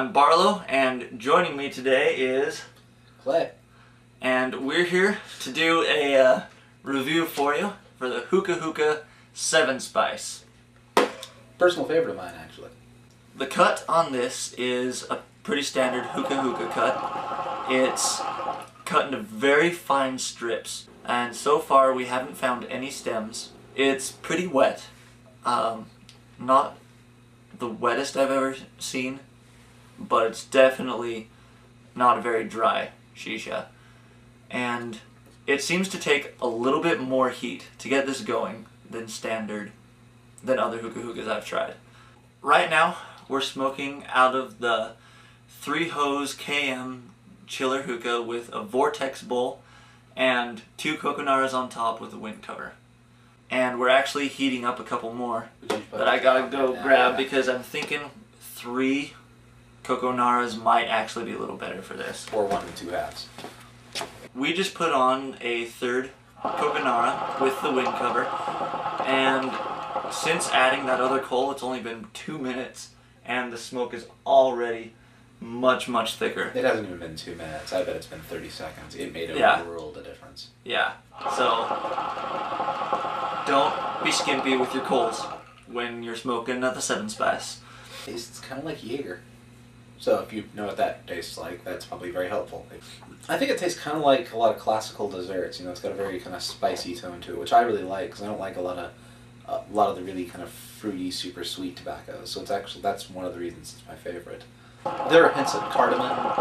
I'm Barlow, and joining me today is Clay. And we're here to do a review for you for the Hookah-Hookah 7-Spice. Personal favorite of mine, actually. The cut on this is a pretty standard Hookah-Hookah cut. It's cut into very fine strips, and so far we haven't found any stems. It's pretty wet. Not the wettest I've ever seen, but it's definitely not a very dry shisha. And it seems to take a little bit more heat to get this going than other Hookah-Hookahs I've tried. Right now, we're smoking out of the 3 Hose KM chiller hookah with a vortex bowl and 2 coconaras on top with a wind cover. And we're actually heating up a couple more that I gotta go grab because I'm thinking 3 coconaras might actually be a little better for this. Or 1 2/2. We just put on a 3rd coconara with the wind cover, and since adding that other coal, it's only been 2 minutes, and the smoke is already much thicker. It hasn't even been 2 minutes. I bet it's been 30 seconds. It made a world of difference. Yeah. So don't be skimpy with your coals when you're smoking at the 7-Spice. It's kind of like Jager. So if you know what that tastes like, that's probably very helpful. I think it tastes kind of like a lot of classical desserts. You know, it's got a very kind of spicy tone to it, which I really like because I don't like a lot of the really kind of fruity, super sweet tobaccos. So that's one of the reasons it's my favorite. There are hints of cardamom and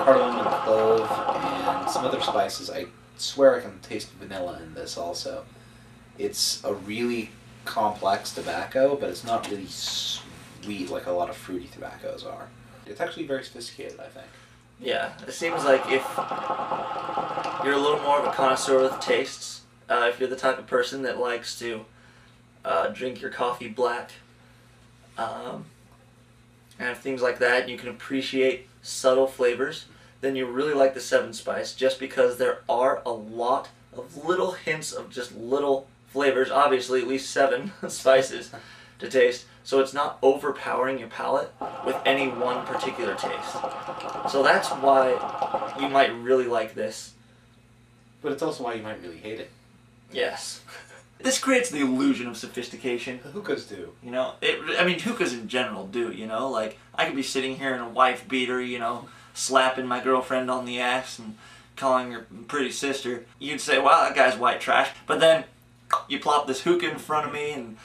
clove, and some other spices. I swear I can taste vanilla in this also. It's a really complex tobacco, but it's not really sweet like a lot of fruity tobaccos are. It's actually very sophisticated, I think. Yeah, it seems like if you're a little more of a connoisseur with tastes, if you're the type of person that likes to drink your coffee black, and things like that, you can appreciate subtle flavors, then you really like the 7-Spice just because there are a lot of little hints of just little flavors, obviously at least 7 spices to taste, so it's not overpowering your palate with any one particular taste. So that's why you might really like this. But it's also why you might really hate it. Yes. This creates the illusion of sophistication. The hookahs do. You know, I mean, hookahs in general do, you know? Like, I could be sitting here in a wife beater, you know, slapping my girlfriend on the ass and calling her pretty sister. You'd say, wow, that guy's white trash. But then you plop this hookah in front of me and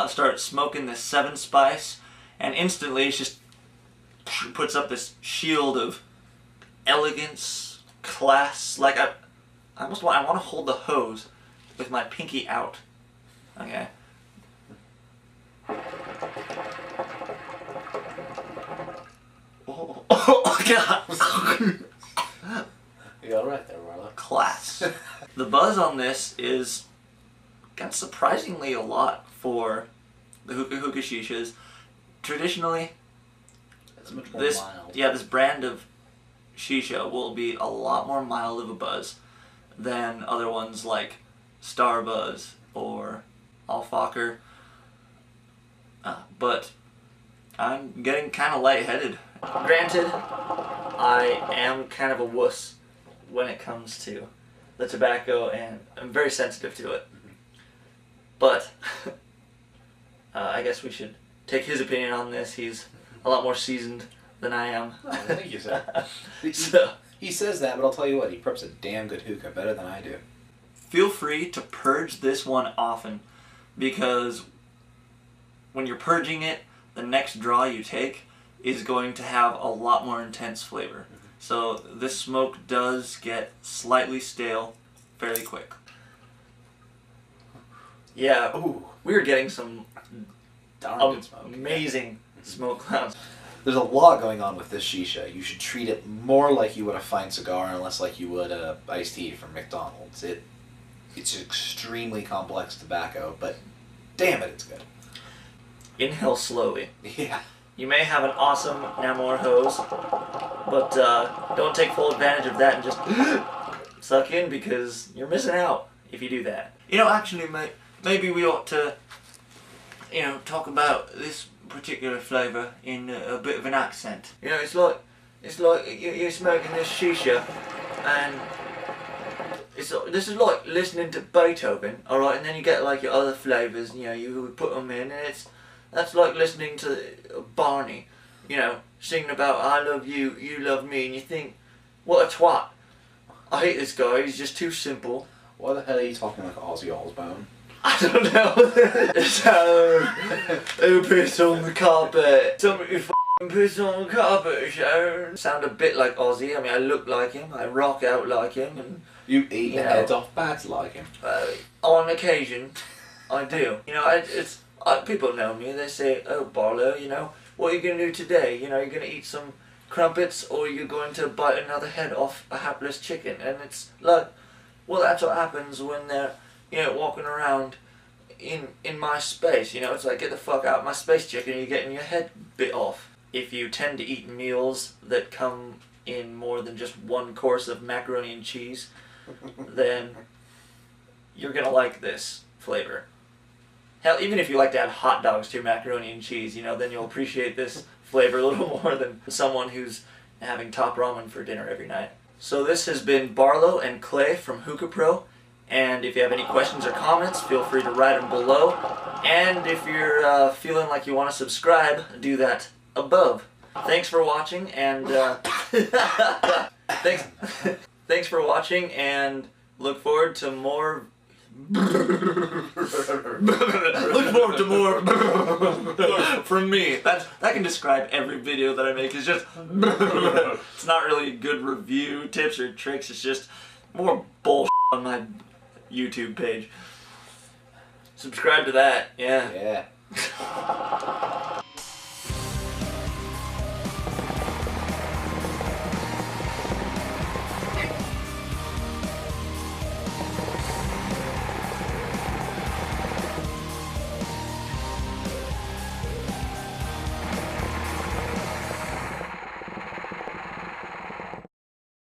start smoking this 7-Spice, and instantly it just puts up this shield of elegance, class. Like, I want to hold the hose with my pinky out. Okay. Oh God. You alright there, Marla? Class. The buzz on this is got surprisingly a lot for the Hookah-Hookah shishas. Traditionally, it's much more mild. Yeah, this brand of shisha will be a lot more mild of a buzz than other ones like Star Buzz or Alfacher. But I'm getting kind of lightheaded. Granted, I am kind of a wuss when it comes to the tobacco, and I'm very sensitive to it. But I guess we should take his opinion on this. He's a lot more seasoned than I am. Oh, thank you, sir. So, he says that, but I'll tell you what, he preps a damn good hookah, better than I do. Feel free to purge this one often, because when you're purging it, the next draw you take is going to have a lot more intense flavor. So this smoke does get slightly stale fairly quick. Yeah, ooh, we were getting some Darn good smoke. Amazing smoke clouds. There's a lot going on with this shisha. You should treat it more like you would a fine cigar and less like you would a iced tea from McDonald's. It's extremely complex tobacco, but damn it, it's good. Inhale slowly. Yeah. You may have an awesome Namor hose, but don't take full advantage of that and just suck in, because you're missing out if you do that. You know, actually, maybe we ought to, talk about this particular flavour in a bit of an accent. You know, it's like It's like you're smoking this shisha, and this is like listening to Beethoven, alright, and then you get like your other flavours, you know, you put them in, and that's like listening to Barney, you know, singing about I love you, you love me, and you think, what a twat. I hate this guy, he's just too simple. Why the hell are you talking like Ozzy Osbourne? I don't know. Who pissed on the carpet? Somebody f***ing pissed on the carpet, Sharon. Sound a bit like Ozzy. I mean, I look like him. I rock out like him. And you eat the heads off bats like him. On occasion, I do. You know, people know me. They say, "Oh, Barlow, you know, what are you gonna do today? You know, you're gonna eat some crumpets, or you're going to bite another head off a hapless chicken." And it's like, well, that's what happens when they're, you know, walking around in my space. You know, it's like, get the fuck out of my space, chicken, you're getting your head bit off. If you tend to eat meals that come in more than just one course of macaroni and cheese, then you're gonna like this flavor. Hell, even if you like to add hot dogs to your macaroni and cheese, you know, then you'll appreciate this flavor a little more than someone who's having top ramen for dinner every night. So this has been Barlow and Clay from Hookah Pro, and if you have any questions or comments, feel free to write them below, and if you're feeling like you want to subscribe, do that above. Thanks for watching, and thanks for watching, and look forward to more. Look forward to more from me. That can describe every video that I make. It's just it's not really good review tips or tricks. It's just more bullshit on my YouTube page. Subscribe to that. Yeah. Yeah.